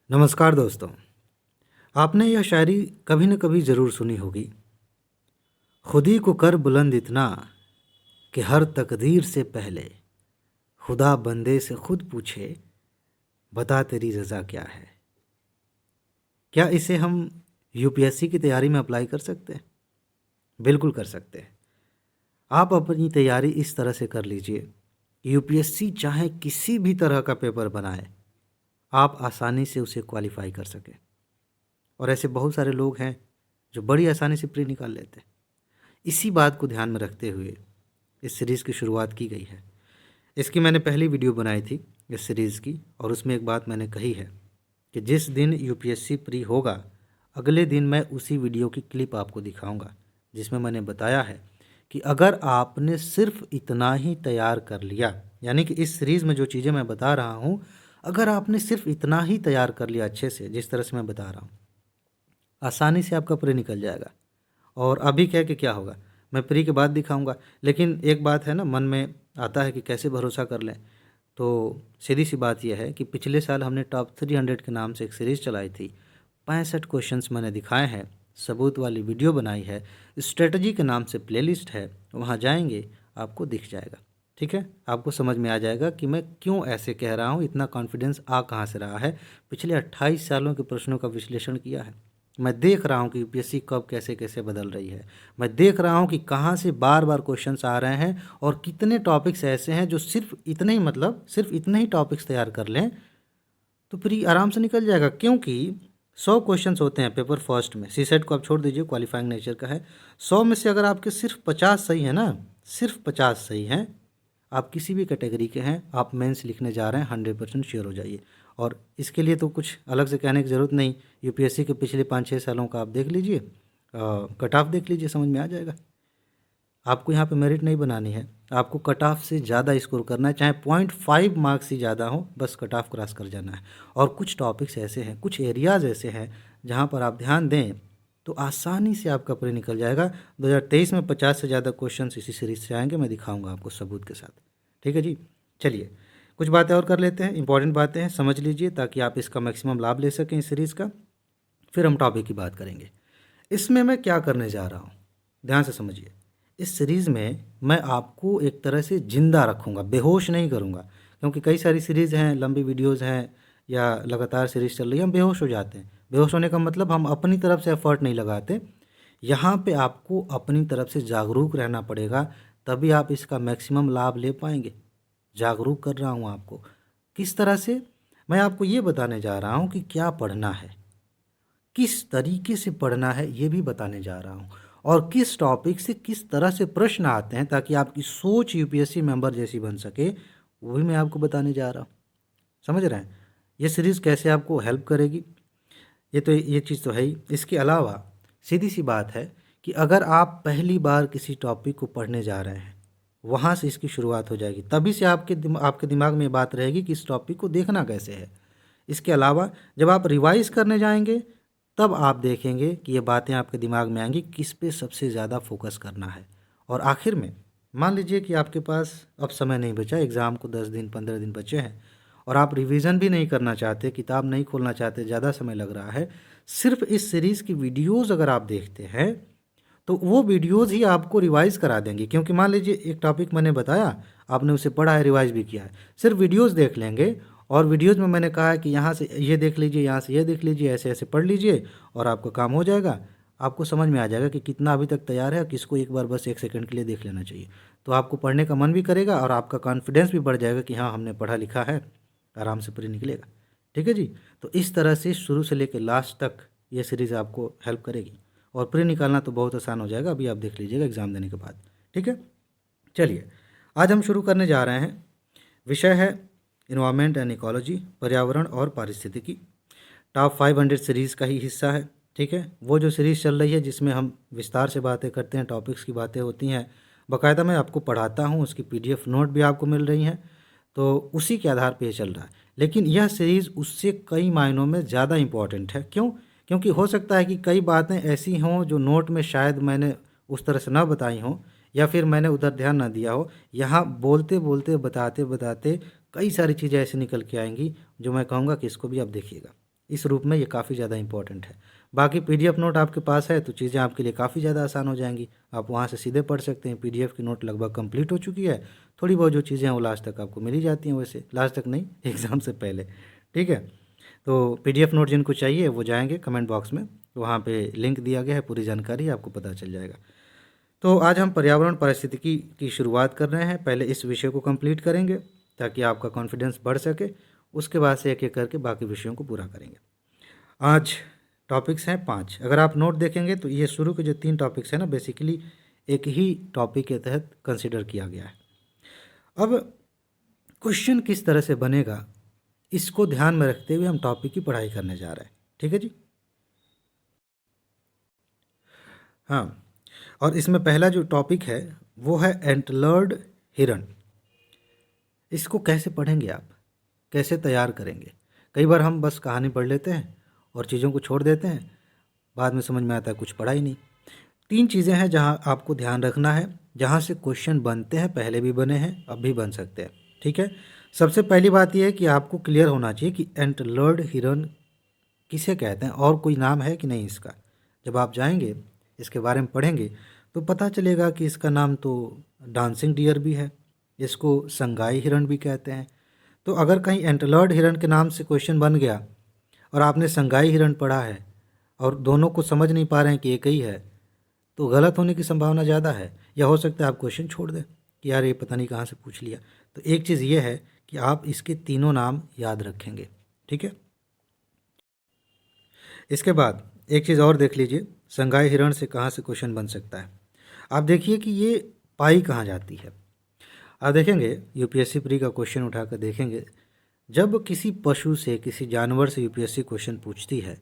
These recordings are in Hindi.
नमस्कार दोस्तों। आपने यह शायरी कभी न कभी ज़रूर सुनी होगी। खुदी को कर बुलंद इतना कि हर तकदीर से पहले खुदा बंदे से खुद पूछे, बता तेरी रज़ा क्या है। क्या इसे हम यूपीएससी की तैयारी में अप्लाई कर सकते हैं? बिल्कुल कर सकते हैं। आप अपनी तैयारी इस तरह से कर लीजिए, यूपीएससी चाहे किसी भी तरह का पेपर बनाए, आप आसानी से उसे क्वालिफाई कर सकें। और ऐसे बहुत सारे लोग हैं जो बड़ी आसानी से प्री निकाल लेते हैं। इसी बात को ध्यान में रखते हुए इस सीरीज़ की शुरुआत की गई है। इसकी मैंने पहली वीडियो बनाई थी इस सीरीज़ की, और उसमें एक बात मैंने कही है कि जिस दिन यूपीएससी प्री होगा, अगले दिन मैं उसी वीडियो की क्लिप आपको दिखाऊंगा, जिसमें मैंने बताया है कि अगर आपने सिर्फ इतना ही तैयार कर लिया, यानी कि इस सीरीज़ में जो चीज़ें मैं बता रहा हूँ, अगर आपने सिर्फ इतना ही तैयार कर लिया अच्छे से, जिस तरह से मैं बता रहा हूँ, आसानी से आपका प्री निकल जाएगा। और अभी क्या कि क्या होगा, मैं प्री के बाद दिखाऊंगा। लेकिन एक बात है ना, मन में आता है कि कैसे भरोसा कर लें। तो सीधी सी बात यह है कि पिछले साल हमने टॉप 300 के नाम से एक सीरीज़ चलाई थी। 65 क्वेश्चंस मैंने दिखाए हैं, सबूत वाली वीडियो बनाई है, स्ट्रेटजी के नाम से प्लेलिस्ट है, वहाँ जाएंगे आपको दिख जाएगा। ठीक है, आपको समझ में आ जाएगा कि मैं क्यों ऐसे कह रहा हूँ, इतना कॉन्फिडेंस आ कहाँ से रहा है। पिछले 28 सालों के प्रश्नों का विश्लेषण किया है। मैं देख रहा हूँ कि यूपीएससी कब कैसे कैसे बदल रही है। मैं देख रहा हूँ कि कहाँ से बार बार क्वेश्चंस आ रहे हैं और कितने टॉपिक्स ऐसे हैं जो सिर्फ इतने ही, मतलब सिर्फ इतने ही टॉपिक्स तैयार कर लें तो प्री आराम से निकल जाएगा। क्योंकि 100 क्वेश्चंस होते हैं पेपर फर्स्ट में, सी सेट को आप छोड़ दीजिए, क्वालिफाइंग नेचर का है। 100 में से अगर आपके सिर्फ 50 सही है ना, सिर्फ 50 सही हैं, आप किसी भी कैटेगरी के हैं, आप मेंस लिखने जा रहे हैं, 100% श्योर हो जाइए। और इसके लिए तो कुछ अलग से कहने की ज़रूरत नहीं, यूपीएससी के पिछले 5-6 सालों का आप देख लीजिए, कट ऑफ देख लीजिए, समझ में आ जाएगा। आपको यहाँ पे मेरिट नहीं बनानी है, आपको कट ऑफ से ज़्यादा स्कोर करना है, चाहे 0.5 मार्क्स ही ज़्यादा हो, बस कट ऑफ क्रॉस कर जाना है। और कुछ टॉपिक्स ऐसे हैं, कुछ एरियाज़ ऐसे हैं जहाँ पर आप ध्यान दें तो आसानी से आपका प्री निकल जाएगा। 2023 में 50 से ज़्यादा क्वेश्चन इसी सीरीज से आएंगे, मैं दिखाऊंगा आपको सबूत के साथ। ठीक है जी, चलिए कुछ बातें और कर लेते हैं, इंपॉर्टेंट बातें हैं, समझ लीजिए ताकि आप इसका मैक्सिमम लाभ ले सकें इस सीरीज़ का। फिर हम टॉपिक की बात करेंगे। इसमें मैं क्या करने जा रहा हूँ, ध्यान से समझिए। इस सीरीज़ में मैं आपको एक तरह से ज़िंदा रखूँगा, बेहोश नहीं करूँगा। क्योंकि कई सारी सीरीज़ हैं, लंबी वीडियोज़ हैं या लगातार सीरीज़ चल रही है, हम बेहोश हो जाते हैं। बेहोश होने का मतलब हम अपनी तरफ से एफर्ट नहीं लगाते। यहाँ पे आपको अपनी तरफ से जागरूक रहना पड़ेगा, तभी आप इसका मैक्सिमम लाभ ले पाएंगे। जागरूक कर रहा हूँ आपको, किस तरह से? मैं आपको ये बताने जा रहा हूँ कि क्या पढ़ना है, किस तरीके से पढ़ना है, ये भी बताने जा रहा हूँ, और किस टॉपिक से किस तरह से प्रश्न आते हैं ताकि आपकी सोच यूपीएससी मेंबर जैसी बन सके, वो भी मैं आपको बताने जा रहा हूँ। समझ रहे हैं ये सीरीज़ कैसे आपको हेल्प करेगी? ये चीज़ तो है ही। इसके अलावा सीधी सी बात है कि अगर आप पहली बार किसी टॉपिक को पढ़ने जा रहे हैं, वहाँ से इसकी शुरुआत हो जाएगी, तभी से आपके दिमाग में ये बात रहेगी कि इस टॉपिक को देखना कैसे है। इसके अलावा जब आप रिवाइज़ करने जाएंगे, तब आप देखेंगे कि ये बातें आपके दिमाग में आएंगी, किस पे सबसे ज़्यादा फोकस करना है। और आखिर में मान लीजिए कि आपके पास अब समय नहीं बचा, एग्ज़ाम को 10 दिन 15 दिन बचे हैं, और आप रिवीजन भी नहीं करना चाहते, किताब नहीं खोलना चाहते, ज़्यादा समय लग रहा है, सिर्फ इस सीरीज़ की वीडियोज़ अगर आप देखते हैं तो वो वीडियोज़ ही आपको रिवाइज़ करा देंगी। क्योंकि मान लीजिए एक टॉपिक मैंने बताया, आपने उसे पढ़ा है, रिवाइज़ भी किया है, सिर्फ वीडियोज़ देख लेंगे, और वीडियोज़ में मैंने कहा है कि यहाँ से ये देख लीजिए, यहाँ से ये देख लीजिए, ऐसे ऐसे पढ़ लीजिए और आपका काम हो जाएगा। आपको समझ में आ जाएगा कि कितना अभी तक तैयार है और किसको एक बार बस 1 सेकंड के लिए देख लेना चाहिए। तो आपको पढ़ने का मन भी करेगा और आपका कॉन्फिडेंस भी बढ़ जाएगा कि हाँ, हमने पढ़ा लिखा है, आराम से प्री निकलेगा। ठीक है जी, तो इस तरह से शुरू से लेकर लास्ट तक ये सीरीज़ आपको हेल्प करेगी, और प्री निकालना तो बहुत आसान हो जाएगा, अभी आप देख लीजिएगा एग्ज़ाम देने के बाद। ठीक है, चलिए आज हम शुरू करने जा रहे हैं। विषय है इन्वायरमेंट एंड इकोलॉजी, पर्यावरण और पारिस्थितिकी। टॉप 500 सीरीज़ का ही हिस्सा है। ठीक है, वो जो सीरीज़ चल रही है जिसमें हम विस्तार से बातें करते हैं, टॉपिक्स की बातें होती हैं, बाकायदा मैं आपको पढ़ाता हूँ, उसकी पीडीएफ नोट भी आपको मिल रही हैं, तो उसी के आधार पे ये चल रहा है। लेकिन यह सीरीज़ उससे कई मायनों में ज़्यादा इम्पॉर्टेंट है। क्यों? क्योंकि हो सकता है कि कई बातें ऐसी हों जो नोट में शायद मैंने उस तरह से ना बताई हों, या फिर मैंने उधर ध्यान ना दिया हो। यहाँ बोलते बोलते, बताते बताते कई सारी चीज़ें ऐसी निकल के आएंगी जो मैं कहूँगा कि इसको भी आप देखिएगा। इस रूप में ये काफ़ी ज़्यादा इंपॉर्टेंट है। बाकी पीडीएफ नोट आपके पास है तो चीज़ें आपके लिए काफ़ी ज़्यादा आसान हो जाएंगी, आप वहाँ से सीधे पढ़ सकते हैं। पीडीएफ की नोट लगभग कंप्लीट हो चुकी है, थोड़ी बहुत जो चीज़ें हैं वो लास्ट तक आपको मिल ही जाती हैं, वैसे लास्ट तक नहीं एग्ज़ाम से पहले, ठीक है। तो पीडीएफ नोट जिनको चाहिए वो जाएंगे कमेंट बॉक्स में, वहाँ पे लिंक दिया गया है, पूरी जानकारी आपको पता चल जाएगा। तो आज हम पर्यावरण पारिस्थितिकी की शुरुआत कर रहे हैं। पहले इस विषय को कंप्लीट करेंगे ताकि आपका कॉन्फिडेंस बढ़ सके, उसके बाद से एक एक करके बाकी विषयों को पूरा करेंगे। आज टॉपिक्स हैं 5। अगर आप नोट देखेंगे तो ये शुरू के जो 3 टॉपिक्स हैं ना, बेसिकली एक ही टॉपिक के तहत कंसिडर किया गया है। अब क्वेश्चन किस तरह से बनेगा, इसको ध्यान में रखते हुए हम टॉपिक की पढ़ाई करने जा रहे हैं, ठीक है जी। हाँ, और इसमें पहला जो टॉपिक है वो है एंटलर्ड हिरन। इसको कैसे पढ़ेंगे आप, कैसे तैयार करेंगे? कई बार हम बस कहानी पढ़ लेते हैं और चीज़ों को छोड़ देते हैं, बाद में समझ में आता है कुछ पढ़ा ही नहीं। 3 चीज़ें हैं जहां आपको ध्यान रखना है, जहां से क्वेश्चन बनते हैं, पहले भी बने हैं, अब भी बन सकते हैं, ठीक है। सबसे पहली बात यह है कि आपको क्लियर होना चाहिए कि एंटलर्ड हिरन किसे कहते हैं और कोई नाम है कि नहीं इसका। जब आप जाएंगे इसके बारे में पढ़ेंगे तो पता चलेगा कि इसका नाम तो डांसिंग डियर भी है, इसको संगाई हिरन भी कहते हैं। तो अगर कहीं एंटलर्ड हिरन के नाम से क्वेश्चन बन गया और आपने संगाई हिरन पढ़ा है और दोनों को समझ नहीं पा रहे हैं कि एक ही है, तो गलत होने की संभावना ज़्यादा है, या हो सकता है आप क्वेश्चन छोड़ दें कि यार ये पता नहीं कहाँ से पूछ लिया। तो एक चीज़ ये है कि आप इसके तीनों नाम याद रखेंगे, ठीक है। इसके बाद एक चीज़ और देख लीजिए, संगाई हिरण से कहाँ से क्वेश्चन बन सकता है। आप देखिए कि ये पाई कहाँ जाती है। आप देखेंगे यूपीएससी प्री का क्वेश्चन उठाकर देखेंगे, जब किसी पशु से, किसी जानवर से यूपीएससी क्वेश्चन पूछती है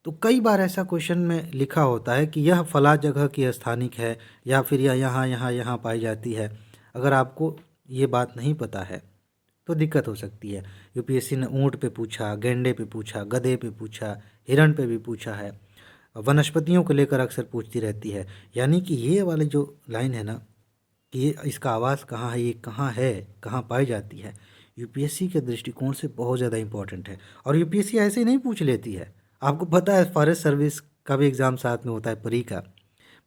तो कई बार ऐसा क्वेश्चन में लिखा होता है कि यह फला जगह की स्थानिक है, या फिर यह यहाँ यहाँ यहाँ पाई जाती है। अगर आपको ये बात नहीं पता है तो दिक्कत हो सकती है। यूपीएससी ने ऊँट पे पूछा, गेंडे पे पूछा, गधे पे पूछा, हिरण पे भी पूछा है, वनस्पतियों को लेकर अक्सर पूछती रहती है। यानी कि ये वाली जो लाइन है ना कि ये इसका आवास कहाँ है, ये कहाँ है, कहाँ पाई जाती है, यूपीएससी के दृष्टिकोण से बहुत ज़्यादा इंपॉर्टेंट है। और यूपीएससी ऐसे ही नहीं पूछ लेती है, आपको पता है फॉरेस्ट सर्विस का भी एग्ज़ाम साथ में होता है, प्री का।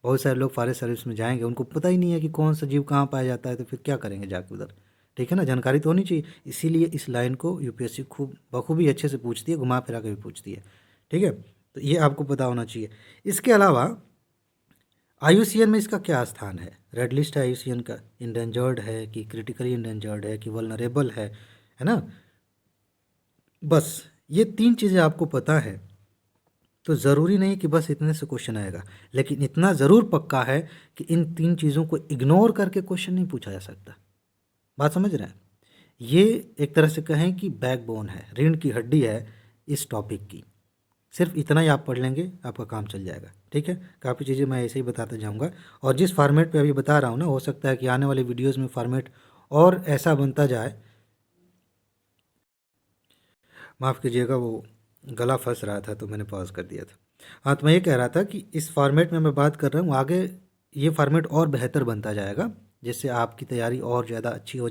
बहुत सारे लोग फॉरेस्ट सर्विस में जाएंगे, उनको पता ही नहीं है कि कौन सा जीव कहाँ पाया जाता है, तो फिर क्या करेंगे जाके उधर, ठीक है ना। जानकारी तो होनी चाहिए, इसीलिए इस लाइन को यूपीएससी खूब बखूबी अच्छे से पूछती है, घुमा फिरा के भी पूछती है, ठीक है। तो ये आपको पता होना चाहिए। इसके अलावा आईयूसीएन में इसका क्या स्थान है, रेड लिस्ट है आईयूसीएन का, इंडेंजर्ड है कि क्रिटिकली इंडेंजर्ड है कि वल्नरेबल है ना। बस ये 3 चीज़ें आपको पता है तो ज़रूरी नहीं कि बस इतने से क्वेश्चन आएगा, लेकिन इतना ज़रूर पक्का है कि इन 3 चीज़ों को इग्नोर करके क्वेश्चन नहीं पूछा जा सकता। बात समझ रहे हैं? ये एक तरह से कहें कि बैकबोन है, रीढ़ की हड्डी है इस टॉपिक की। सिर्फ इतना ही आप पढ़ लेंगे, आपका काम चल जाएगा, ठीक है। काफ़ी चीज़ें मैं ऐसे ही बताता जाऊँगा, और जिस फॉर्मेट पे अभी बता रहा हूँ ना, हो सकता है कि आने वाले वीडियोज़ में फॉर्मेट और ऐसा बनता जाए। माफ़ कीजिएगा, वो गला फंस रहा था तो मैंने पॉज कर दिया था। हाँ, तो मैं ये कह रहा था कि इस फॉर्मेट में मैं बात कर रहा हूँ, आगे ये फॉर्मेट और बेहतर बनता जाएगा, जिससे आपकी तैयारी और ज़्यादा अच्छी हो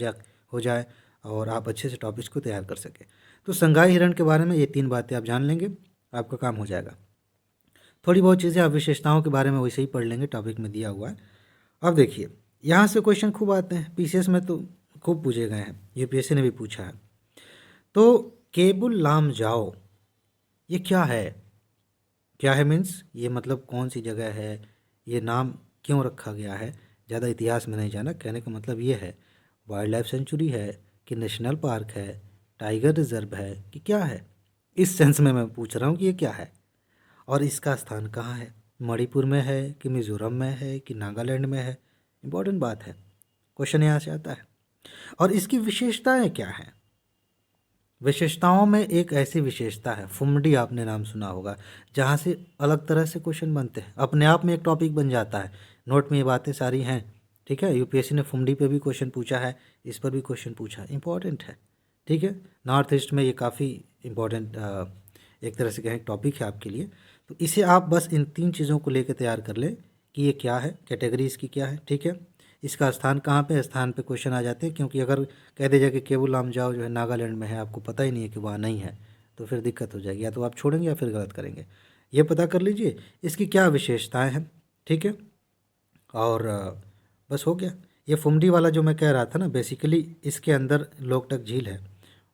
जाए और आप अच्छे से टॉपिक्स को तैयार कर सकें। तो संगाई हिरण के बारे में ये 3 बातें आप जान लेंगे, आपका काम हो जाएगा। थोड़ी बहुत चीज़ें आप विशेषताओं के बारे में वैसे ही पढ़ लेंगे, टॉपिक में दिया हुआ है। अब देखिए, यहाँ से क्वेश्चन खूब आते हैं, पीसीएस में तो खूब पूछे गए हैं, यूपीएससी ने भी पूछा है। तो केबुल लाम जाओ ये क्या है? क्या है मीन्स ये मतलब कौन सी जगह है, ये नाम क्यों रखा गया है? ज़्यादा इतिहास में नहीं जाना, कहने का मतलब ये है वाइल्ड लाइफ सेंचुरी है कि नेशनल पार्क है, टाइगर रिजर्व है कि क्या है? इस सेंस में मैं पूछ रहा हूँ कि ये क्या है और इसका स्थान कहाँ है, मणिपुर में है कि मिज़ोरम में है कि नागालैंड में है? इम्पॉर्टेंट बात है, क्वेश्चन यहाँ से आता है। और इसकी विशेषताएं क्या हैं? विशेषताओं में एक ऐसी विशेषता है, फुमडी आपने नाम सुना होगा, जहाँ से अलग तरह से क्वेश्चन बनते हैं, अपने आप में एक टॉपिक बन जाता है। नोट में ये बातें सारी हैं, ठीक है। यूपीएससी ने फुमडी पे भी क्वेश्चन पूछा है, इस पर भी क्वेश्चन पूछा है, इंपॉर्टेंट है, ठीक है। नॉर्थ ईस्ट में ये काफ़ी इंपॉर्टेंट एक तरह से कहें टॉपिक है आपके लिए। तो इसे आप बस इन 3 चीज़ों को लेकर तैयार कर लें कि ये क्या है, कैटेगरी इसकी क्या है, ठीक है। इसका स्थान कहाँ पे, स्थान पे क्वेश्चन आ जाते हैं, क्योंकि अगर कह दिया जाए कि केबुल लामजाओ जो है नागालैंड में है, आपको पता ही नहीं है कि वहाँ नहीं है, तो फिर दिक्कत हो जाएगी, या तो आप छोड़ेंगे या फिर गलत करेंगे। ये पता कर लीजिए इसकी क्या विशेषताएं हैं, ठीक है। और बस हो गया। ये फुमडी वाला जो मैं कह रहा था ना, बेसिकली इसके अंदर लोकटक झील है,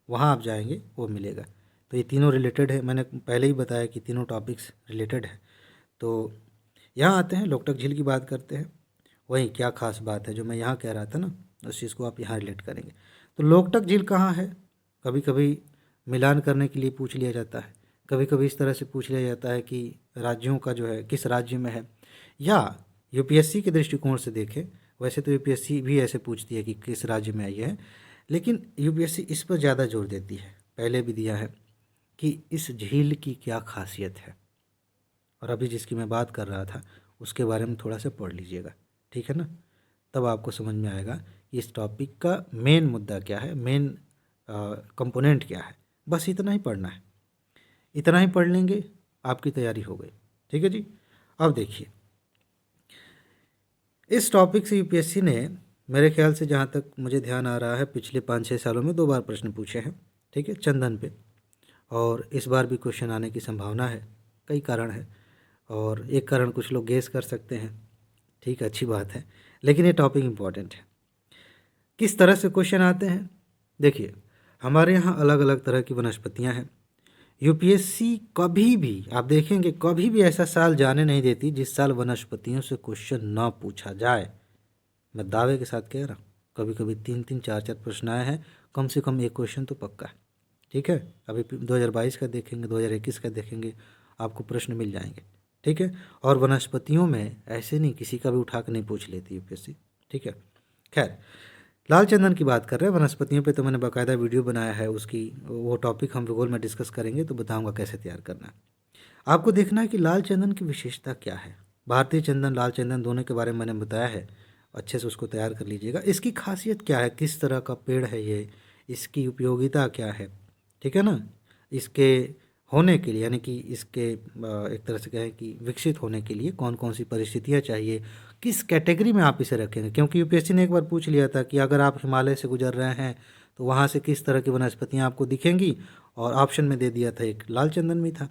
वहाँ आप जाएंगे वो मिलेगा। तो ये तीनों रिलेटेड है, मैंने पहले ही बताया कि तीनों टॉपिक्स रिलेटेड है। तो यहाँ आते हैं, लोकटक झील की बात करते हैं। वही क्या खास बात है जो मैं यहाँ कह रहा था ना, उस चीज़ को आप यहाँ रिलेट करेंगे। तो लोकटक झील कहाँ है, कभी कभी मिलान करने के लिए पूछ लिया जाता है, कभी कभी इस तरह से पूछ लिया जाता है कि राज्यों का जो है किस राज्य में है, या यूपीएससी के दृष्टिकोण से देखें, वैसे तो यूपीएससी भी ऐसे पूछती है कि किस राज्य में आई है, लेकिन यूपीएससी इस पर ज़्यादा जोर देती है, पहले भी दिया है कि इस झील की क्या खासियत है। और अभी जिसकी मैं बात कर रहा था उसके बारे में थोड़ा सा पढ़ लीजिएगा, ठीक है ना, तब आपको समझ में आएगा कि इस टॉपिक का मेन मुद्दा क्या है, मेन कंपोनेंट क्या है। बस इतना ही पढ़ना है, इतना ही पढ़ लेंगे आपकी तैयारी हो गई, ठीक है जी। अब देखिए, इस टॉपिक से यूपीएससी ने मेरे ख्याल से, जहाँ तक मुझे ध्यान आ रहा है, पिछले 5-6 सालों में 2 बार प्रश्न पूछे हैं, ठीक है, चंदन पे। और इस बार भी क्वेश्चन आने की संभावना है, कई कारण है, और एक कारण कुछ लोग गेस कर सकते हैं, ठीक है, अच्छी बात है, लेकिन ये टॉपिक इम्पॉर्टेंट है। किस तरह से क्वेश्चन आते हैं, देखिए हमारे यहाँ अलग अलग तरह की वनस्पतियाँ हैं। यूपीएससी कभी भी, आप देखेंगे, कभी भी ऐसा साल जाने नहीं देती जिस साल वनस्पतियों से क्वेश्चन ना पूछा जाए। मैं दावे के साथ कह रहा हूँ, कभी कभी 3-3, 4-4 प्रश्न आए हैं, कम से कम एक क्वेश्चन तो पक्का है, ठीक है। अभी 2022 का देखेंगे, 2021 का देखेंगे, आपको प्रश्न मिल जाएंगे, ठीक है। और वनस्पतियों में ऐसे नहीं किसी का भी उठा कर नहीं पूछ लेती यूपीएससी, ठीक है। खैर, लाल चंदन की बात कर रहे हैं, वनस्पतियों पे तो मैंने बाकायदा वीडियो बनाया है, उसकी वो टॉपिक हम भूगोल में डिस्कस करेंगे तो बताऊंगा कैसे तैयार करना है। आपको देखना है कि लाल चंदन की विशेषता क्या है। भारतीय चंदन, लाल चंदन दोनों के बारे में मैंने बताया है, अच्छे से उसको तैयार कर लीजिएगा। इसकी खासियत क्या है, किस तरह का पेड़ है ये, इसकी उपयोगिता क्या है, ठीक है ना। इसके होने के लिए, यानी कि इसके एक तरह से कहें कि विकसित होने के लिए कौन कौन सी परिस्थितियाँ चाहिए, किस कैटेगरी में आप इसे रखेंगे। क्योंकि यूपीएससी ने एक बार पूछ लिया था कि अगर आप हिमालय से गुजर रहे हैं तो वहाँ से किस तरह की वनस्पतियाँ आपको दिखेंगी, और ऑप्शन में दे दिया था एक लाल चंदन भी था।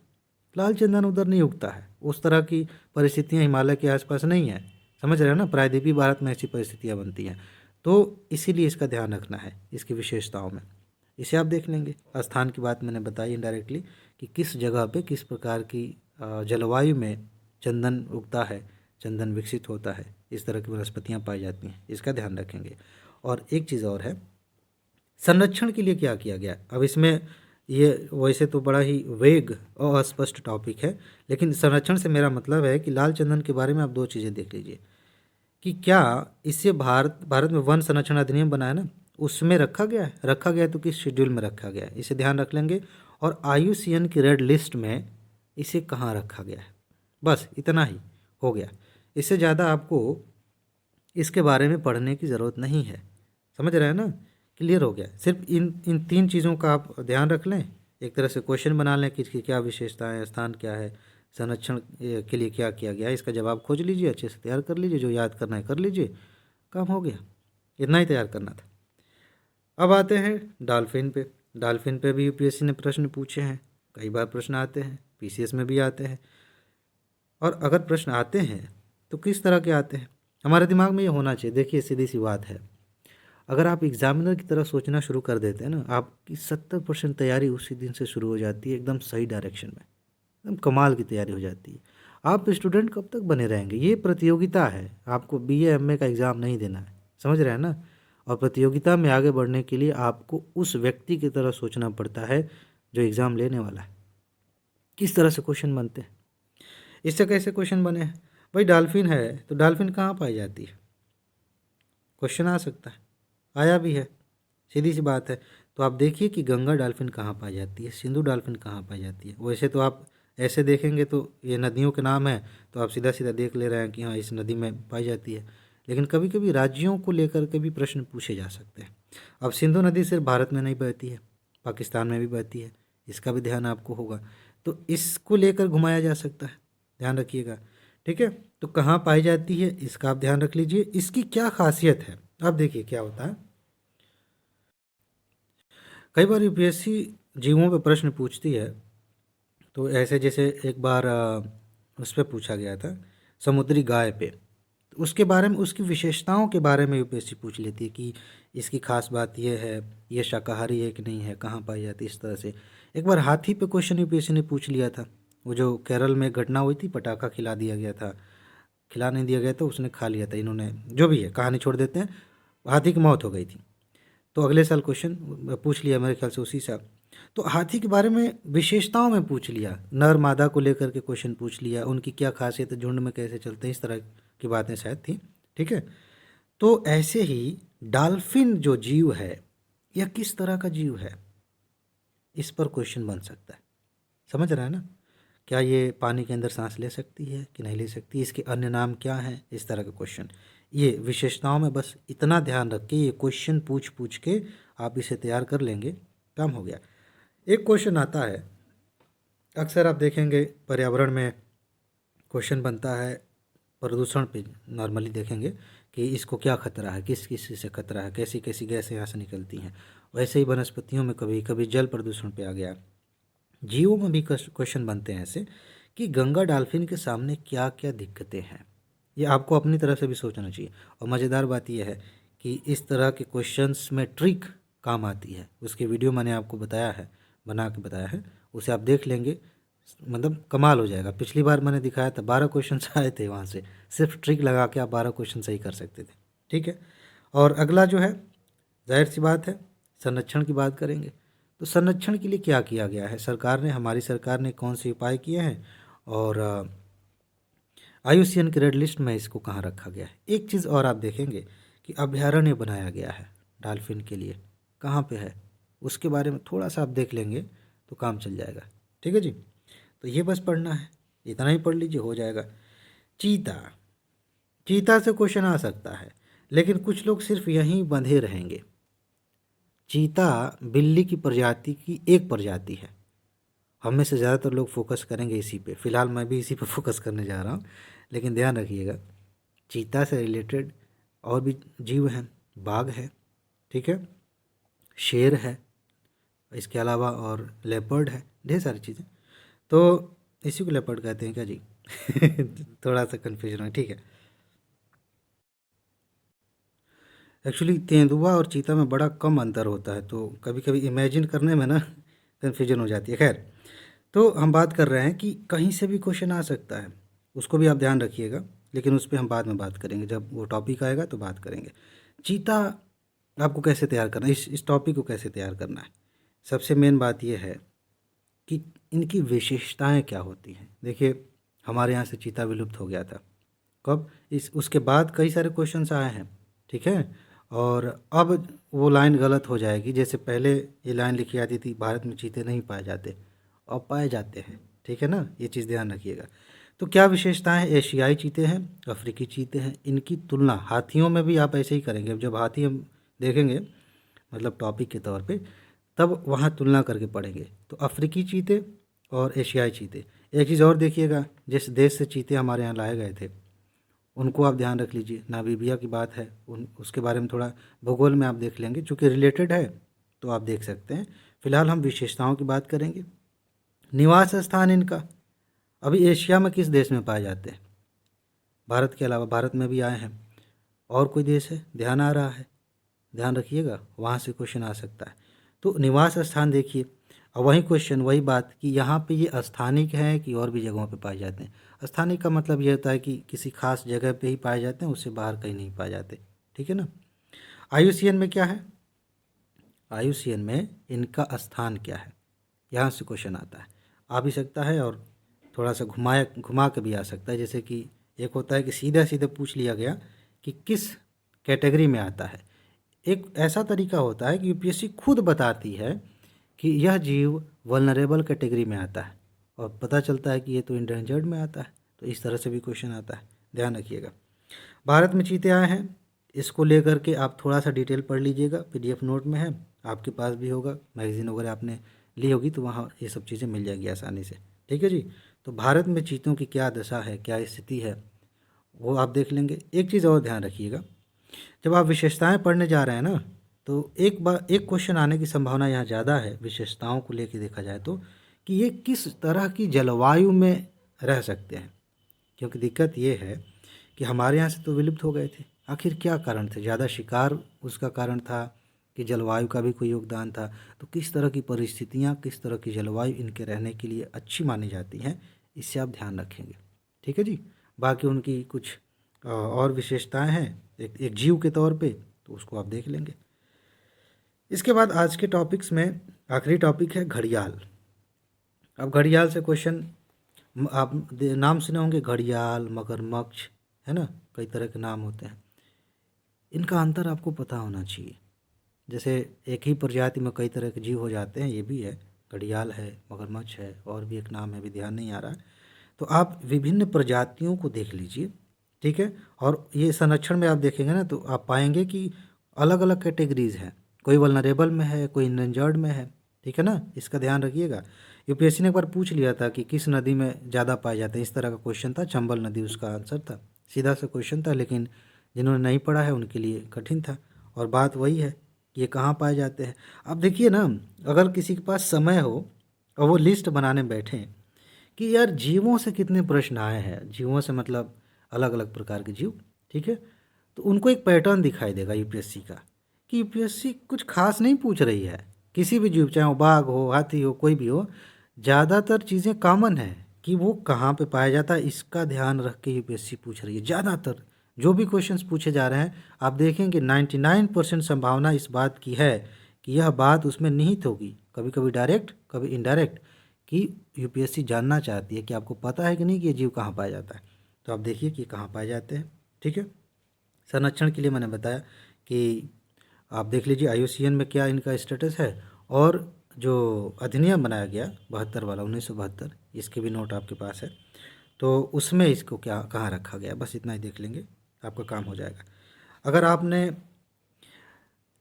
लाल चंदन उधर नहीं उगता है, उस तरह की परिस्थितियाँ हिमालय के आसपास नहीं है, समझ रहे हैं ना, प्रायद्वीपीय भारत में ऐसी परिस्थितियाँ बनती हैं। तो इसीलिए इसका ध्यान रखना है, इसकी विशेषताओं में। इसे आप देख लेंगे। स्थान की बात मैंने बताई इनडायरेक्टली कि किस जगह पे किस प्रकार की जलवायु में चंदन उगता है, चंदन विकसित होता है, इस तरह की वनस्पतियाँ पाई जाती हैं, इसका ध्यान रखेंगे। और एक चीज़ और है, संरक्षण के लिए क्या किया गया। अब इसमें ये वैसे तो बड़ा ही वेग और अस्पष्ट टॉपिक है, लेकिन संरक्षण से मेरा मतलब है कि लाल चंदन के बारे में आप 2 चीज़ें देख लीजिए कि क्या इससे भारत में वन संरक्षण अधिनियम बना है ना, उसमें रखा गया है, रखा गया है तो किस शेड्यूल में रखा गया है, इसे ध्यान रख लेंगे। और IUCN की रेड लिस्ट में इसे कहाँ रखा गया है, बस इतना ही हो गया। इससे ज़्यादा आपको इसके बारे में पढ़ने की ज़रूरत नहीं है, समझ रहे हैं ना, क्लियर हो गया। सिर्फ इन इन 3 चीज़ों का आप ध्यान रख लें, एक तरह से क्वेश्चन बना लें कि इसकी क्या विशेषताएं है, स्थान क्या है, संरक्षण के लिए क्या किया गया है, इसका जवाब खोज लीजिए, अच्छे से तैयार कर लीजिए, जो याद करना है कर लीजिए, काम हो गया। इतना ही तैयार करना था। अब आते हैं डॉल्फिन पे। डॉल्फिन पे भी यूपीएससी ने प्रश्न पूछे हैं, कई बार प्रश्न आते हैं, पीसीएस में भी आते हैं। और अगर प्रश्न आते हैं तो किस तरह के आते हैं, हमारे दिमाग में ये होना चाहिए। देखिए सीधी सी बात है, अगर आप एग्जामिनर की तरह सोचना शुरू कर देते हैं ना, आपकी 70% तैयारी उसी दिन से शुरू हो जाती है, एकदम सही डायरेक्शन में, एकदम कमाल की तैयारी हो जाती है। आप स्टूडेंट कब तक बने रहेंगे, ये प्रतियोगिता है, आपको BA MA का एग्ज़ाम नहीं देना है, समझ रहे हैं ना। और प्रतियोगिता में आगे बढ़ने के लिए आपको उस व्यक्ति की तरह सोचना पड़ता है जो एग्ज़ाम लेने वाला है। किस तरह से क्वेश्चन बनते हैं, इससे कैसे क्वेश्चन बने हैं। भाई डॉल्फिन है तो डॉल्फिन कहाँ पाई जाती है, क्वेश्चन आ सकता है, आया भी है, सीधी सी बात है। तो आप देखिए कि गंगा डॉल्फिन कहाँ पाई जाती है, सिंधु डॉल्फिन कहाँ पाई जाती है। वैसे तो आप ऐसे देखेंगे तो ये नदियों के नाम है, तो आप सीधा सीधा देख ले रहे हैं कि हाँ इस नदी में पाई जाती है, लेकिन कभी कभी राज्यों को लेकर के भी प्रश्न पूछे जा सकते हैं। अब सिंधु नदी सिर्फ भारत में नहीं बहती है, पाकिस्तान में भी बहती है, इसका भी ध्यान आपको होगा, तो इसको लेकर घुमाया जा सकता है, ध्यान रखिएगा, ठीक है। तो कहाँ पाई जाती है इसका आप ध्यान रख लीजिए, इसकी क्या खासियत है। अब देखिए क्या होता है, कई बार यूपीएससी जीवों पे प्रश्न पूछती है, तो ऐसे जैसे एक बार उस पे पूछा गया था समुद्री गाय पे, तो उसके बारे में, उसकी विशेषताओं के बारे में यूपीएससी पूछ लेती है कि इसकी खास बात ये है, ये शाकाहारी है कि नहीं है, कहाँ पाई जाती है, इस तरह से। एक बार हाथी पे क्वेश्चन यूपीएससी ने पूछ लिया था, वो जो केरल में घटना हुई थी, पटाखा खिला दिया गया था, खिला नहीं दिया गया था, उसने खा लिया था, इन्होंने जो भी है कहानी छोड़ देते हैं, हाथी की मौत हो गई थी। तो अगले साल क्वेश्चन पूछ लिया मेरे ख्याल से उसी साल। तो हाथी के बारे में विशेषताओं में पूछ लिया, नर मादा को लेकर के क्वेश्चन पूछ लिया, उनकी क्या खासियत है, झुंड में कैसे चलते हैं, इस तरह की बातें शायद थी। ठीक है। तो ऐसे ही डॉल्फिन जो जीव है, यह किस तरह का जीव है, इस पर क्वेश्चन बन सकता है। समझ रहा है ना? क्या ये पानी के अंदर सांस ले सकती है कि नहीं ले सकती, इसके अन्य नाम क्या हैं, इस तरह का क्वेश्चन। ये विशेषताओं में बस इतना ध्यान रख के ये क्वेश्चन पूछ पूछ के आप इसे तैयार कर लेंगे, काम हो गया। एक क्वेश्चन आता है, अक्सर आप देखेंगे पर्यावरण में क्वेश्चन बनता है, प्रदूषण पे नॉर्मली देखेंगे कि इसको क्या खतरा है, किस किस चीज़ से खतरा है, कैसी कैसी गैसें यहाँ से निकलती हैं। वैसे ही वनस्पतियों में कभी कभी जल प्रदूषण पे आ गया, जीवों में भी क्वेश्चन बनते हैं ऐसे कि गंगा डॉल्फिन के सामने क्या क्या दिक्कतें हैं। ये आपको अपनी तरफ से भी सोचना चाहिए। और मज़ेदार बात यह है कि इस तरह के क्वेश्चंस में ट्रिक काम आती है, उसकी वीडियो मैंने आपको बताया है, बना के बताया है, उसे आप देख लेंगे, मतलब कमाल हो जाएगा। पिछली बार मैंने दिखाया था 12 क्वेश्चन आए थे वहाँ से, सिर्फ ट्रिक लगा के आप 12 क्वेश्चन सही कर सकते थे। ठीक है। और अगला जो है, जाहिर सी बात है, संरक्षण की बात करेंगे। तो संरक्षण के लिए क्या किया गया है, सरकार ने, हमारी सरकार ने कौन से उपाय किए हैं, और IUCN की रेड लिस्ट में इसको कहाँ रखा गया है। एक चीज़ और आप देखेंगे कि अभयारण्य बनाया गया है डॉल्फिन के लिए, कहाँ पे है, उसके बारे में थोड़ा सा आप देख लेंगे तो काम चल जाएगा। ठीक है जी। तो ये बस पढ़ना है, इतना ही पढ़ लीजिए, हो जाएगा। चीता, चीता से क्वेश्चन आ सकता है, लेकिन कुछ लोग सिर्फ यहीं बंधे रहेंगे। चीता बिल्ली की प्रजाति की एक प्रजाति है, हम में से ज़्यादातर लोग फोकस करेंगे इसी पे, फिलहाल मैं भी इसी पे फोकस करने जा रहा हूँ, लेकिन ध्यान रखिएगा चीता से रिलेटेड और भी जीव हैं, बाघ है, ठीक है, शेर है, इसके अलावा और लेपर्ड है, ढेर सारी चीज़ें। तो इसी को लेपर्ड कहते हैं क्या जी? थोड़ा सा कन्फ्यूजन है, ठीक है। एक्चुअली तेंदुआ और चीता में बड़ा कम अंतर होता है, तो कभी कभी इमेजिन करने में ना कन्फ्यूजन हो जाती है। खैर, तो हम बात कर रहे हैं कि कहीं से भी क्वेश्चन आ सकता है, उसको भी आप ध्यान रखिएगा, लेकिन उस पर हम बाद में बात करेंगे, जब वो टॉपिक आएगा तो बात करेंगे। चीता आपको कैसे तैयार करना है, इस टॉपिक को कैसे तैयार करना है, सबसे मेन बात यह है कि इनकी विशेषताएं क्या होती हैं। देखिए, हमारे यहाँ से चीता विलुप्त हो गया था, कब, इस उसके बाद कई सारे क्वेश्चंस आए हैं, ठीक है। और अब वो लाइन गलत हो जाएगी, जैसे पहले ये लाइन लिखी आती थी, भारत में चीते नहीं पाए जाते, अब पाए जाते हैं, ठीक है ना, ये चीज़ ध्यान रखिएगा। तो क्या विशेषताएं, एशियाई चीते हैं, अफ्रीकी चीते हैं, इनकी तुलना हाथियों में भी आप ऐसे ही करेंगे। अब जब हाथी हम देखेंगे, मतलब टॉपिक के तौर पे, तब वहाँ तुलना करके पढ़ेंगे। तो अफ्रीकी चीते और एशियाई चीते। एक चीज़ और देखिएगा, जिस देश से चीते हमारे यहाँ लाए गए थे, उनको आप ध्यान रख लीजिए, नामीबिया की बात है, उन उसके बारे में थोड़ा भूगोल में आप देख लेंगे, चूँकि रिलेटेड है तो आप देख सकते हैं। फिलहाल हम विशेषताओं की बात करेंगे। निवास स्थान इनका, अभी एशिया में किस देश में पाए जाते हैं, भारत के अलावा, भारत में भी आए हैं, और कोई देश है ध्यान आ रहा है, ध्यान रखिएगा, वहाँ से क्वेश्चन आ सकता है। तो निवास स्थान देखिए, और वही क्वेश्चन, वही बात कि यहाँ पे ये स्थानिक है कि और भी जगहों पे पाए जाते हैं। स्थानिक का मतलब ये होता है कि किसी खास जगह पे ही पाए जाते हैं, उससे बाहर कहीं नहीं पाए जाते, ठीक है ना। IUCN में क्या है, IUCN में इनका स्थान क्या है, यहाँ से क्वेश्चन आता है, आ भी सकता है, और थोड़ा सा घुमा के भी आ सकता है। जैसे कि एक होता है कि सीधा सीधे पूछ लिया गया कि किस कैटेगरी में आता है, एक ऐसा तरीका होता है कि UPSC खुद बताती है कि यह जीव वल्नरेबल कैटेगरी में आता है, और पता चलता है कि ये तो इंडेंजर्ड में आता है। तो इस तरह से भी क्वेश्चन आता है, ध्यान रखिएगा। भारत में चीते आए हैं, इसको लेकर के आप थोड़ा सा डिटेल पढ़ लीजिएगा, PDF नोट में है, आपके पास भी होगा, मैगज़ीन वगैरह आपने ली होगी तो वहाँ ये सब चीज़ें मिल जाएगी आसानी से, ठीक है जी। तो भारत में चीतों की क्या दशा है, क्या स्थिति है, वो आप देख लेंगे। एक चीज़ और ध्यान रखिएगा, जब आप विशेषताएं पढ़ने जा रहे हैं ना, तो एक क्वेश्चन आने की संभावना यहाँ ज़्यादा है विशेषताओं को लेके देखा जाए तो, कि ये किस तरह की जलवायु में रह सकते हैं। क्योंकि दिक्कत ये है कि हमारे यहाँ से तो विलुप्त हो गए थे। आखिर क्या कारण थे? ज़्यादा शिकार उसका कारण था कि जलवायु का भी कोई योगदान था? तो किस तरह की परिस्थितियाँ, किस तरह की जलवायु इनके रहने के लिए अच्छी मानी जाती हैं, इससे आप ध्यान रखेंगे। ठीक है जी। बाकी उनकी कुछ और विशेषताएं हैं एक जीव के तौर पे, तो उसको आप देख लेंगे। इसके बाद आज के टॉपिक्स में आखिरी टॉपिक है घड़ियाल। अब घड़ियाल से क्वेश्चन आप नाम सुने होंगे, घड़ियाल, मगरमच्छ, है ना, कई तरह के नाम होते हैं। इनका अंतर आपको पता होना चाहिए। जैसे एक ही प्रजाति में कई तरह के जीव हो जाते हैं, ये भी है, घड़ियाल है, मगरमच्छ है, और भी एक नाम है, भी ध्यान नहीं आ रहा है। तो आप विभिन्न प्रजातियों को देख लीजिए, ठीक है। और ये संरक्षण में आप देखेंगे ना, तो आप पाएंगे कि अलग अलग कैटेगरीज हैं। कोई वल्नरेबल में है, कोई इंडेंजर्ड में है, ठीक है ना, इसका ध्यान रखिएगा। यूपीएससी ने एक बार पूछ लिया था कि किस नदी में ज़्यादा पाए जाते हैं, इस तरह का क्वेश्चन था, चंबल नदी उसका आंसर था। सीधा सा क्वेश्चन था, लेकिन जिन्होंने नहीं पढ़ा है उनके लिए कठिन था। और बात वही है कि ये कहाँ पाए जाते हैं। अब देखिए ना, अगर किसी के पास समय हो और वो लिस्ट बनाने बैठें कि यार जीवों से कितने प्रश्न आए हैं, जीवों से मतलब अलग अलग प्रकार के जीव, ठीक है, तो उनको एक पैटर्न दिखाई देगा यूपीएससी का, कि यूपीएससी कुछ खास नहीं पूछ रही है। किसी भी जीव, चाहे वो बाघ हो, हाथी हो, कोई भी हो, ज़्यादातर चीज़ें कॉमन है कि वो कहाँ पे पाया जाता है, इसका ध्यान रख के यूपीएससी पूछ रही है। ज़्यादातर जो भी क्वेश्चंस पूछे जा रहे हैं, आप देखेंगे 99% संभावना इस बात की है कि यह बात उसमें निहित होगी, कभी कभी डायरेक्ट, कभी इनडायरेक्ट, कि यूपीएससी जानना चाहती है कि आपको पता है कि नहीं कि ये जीव कहाँ पाया जाता है। तो आप देखिए कि कहाँ पाए जाते हैं, ठीक है। संरक्षण के लिए मैंने बताया कि आप देख लीजिए आईयूसीएन में क्या इनका स्टेटस है, और जो अधिनियम बनाया गया 72 वाला, 1972, इसके भी नोट आपके पास है, तो उसमें इसको क्या कहाँ रखा गया, बस इतना ही देख लेंगे, आपका काम हो जाएगा। अगर आपने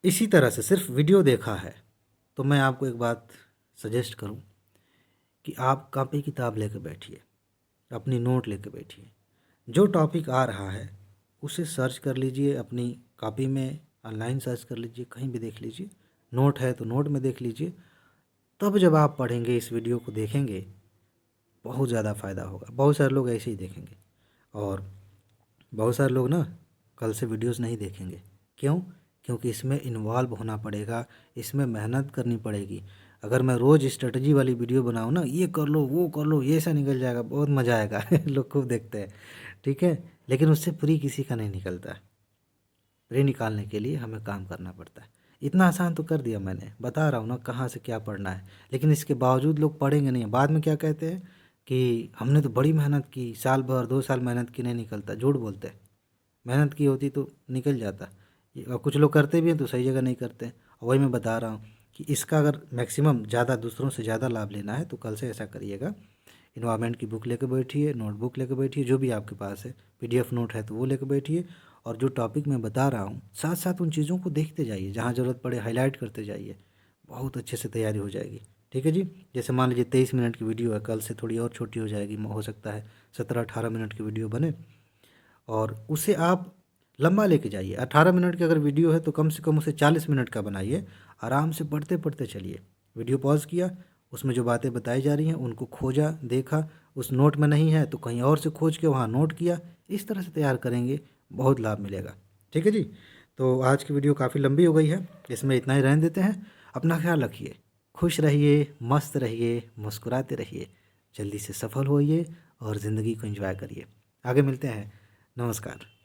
इसी तरह से सिर्फ वीडियो देखा है, तो मैं आपको एक बात सजेस्ट करूं कि आप कॉपी किताब लेकर बैठिए, अपनी नोट लेकर बैठिए। जो टॉपिक आ रहा है उसे सर्च कर लीजिए अपनी कॉपी में, ऑनलाइन सर्च कर लीजिए, कहीं भी देख लीजिए। नोट है तो नोट में देख लीजिए। तब जब आप पढ़ेंगे, इस वीडियो को देखेंगे, बहुत ज़्यादा फ़ायदा होगा। बहुत सारे लोग ऐसे ही देखेंगे, और बहुत सारे लोग ना कल से वीडियोस नहीं देखेंगे। क्यों? क्योंकि इसमें इन्वॉल्व होना पड़ेगा, इसमें मेहनत करनी पड़ेगी। अगर मैं रोज़ स्ट्रेटजी वाली वीडियो बनाऊँ ना, ये कर लो, वो कर लो, ये ऐसा निकल जाएगा, बहुत मज़ा आएगा लोग खूब देखते हैं, ठीक है, लेकिन उससे फ्री किसी का नहीं निकलता। फ्री निकालने के लिए हमें काम करना पड़ता है। इतना आसान तो कर दिया मैंने, बता रहा हूँ ना कहाँ से क्या पढ़ना है, लेकिन इसके बावजूद लोग पढ़ेंगे नहीं। बाद में क्या कहते हैं कि हमने तो बड़ी मेहनत की, साल भर 2 साल मेहनत की, नहीं निकलता। झूठ बोलते हैं, मेहनत की होती तो निकल जाता। और कुछ लोग करते भी हैं तो सही जगह नहीं करते हैं। और वही मैं बता रहा हूँ कि इसका अगर मैक्सिमम ज़्यादा, दूसरों से ज़्यादा लाभ लेना है, तो कल से ऐसा करिएगा, इन्वायरमेंट की बुक लेकर बैठिए, नोटबुक लेकर बैठिए, जो भी आपके पास है, पीडीएफ नोट है तो वो लेकर बैठिए, और जो टॉपिक मैं बता रहा हूँ साथ साथ उन चीज़ों को देखते जाइए, जहाँ ज़रूरत पड़े हाईलाइट करते जाइए, बहुत अच्छे से तैयारी हो जाएगी। ठीक है जी। जैसे मान लीजिए 23 मिनट की वीडियो है, कल से थोड़ी और छोटी हो जाएगी, हो सकता है 17-18 मिनट की वीडियो बने, और उसे आप लंबा लेके जाइए। 18 मिनट की अगर वीडियो है तो कम से कम उसे 40 मिनट का बनाइए। आराम से पढ़ते पढ़ते चलिए। वीडियो पॉज किया, उसमें जो बातें बताई जा रही हैं उनको खोजा, देखा, उस नोट में नहीं है तो कहीं और से खोज के वहाँ नोट किया। इस तरह से तैयार करेंगे, बहुत लाभ मिलेगा। ठीक है जी। तो आज की वीडियो काफ़ी लंबी हो गई है, इसमें इतना ही रहने देते हैं। अपना ख्याल रखिए, खुश रहिए, मस्त रहिए, मुस्कुराते रहिए, जल्दी से सफल होइए और ज़िंदगी को एंजॉय करिए। आगे मिलते हैं। नमस्कार।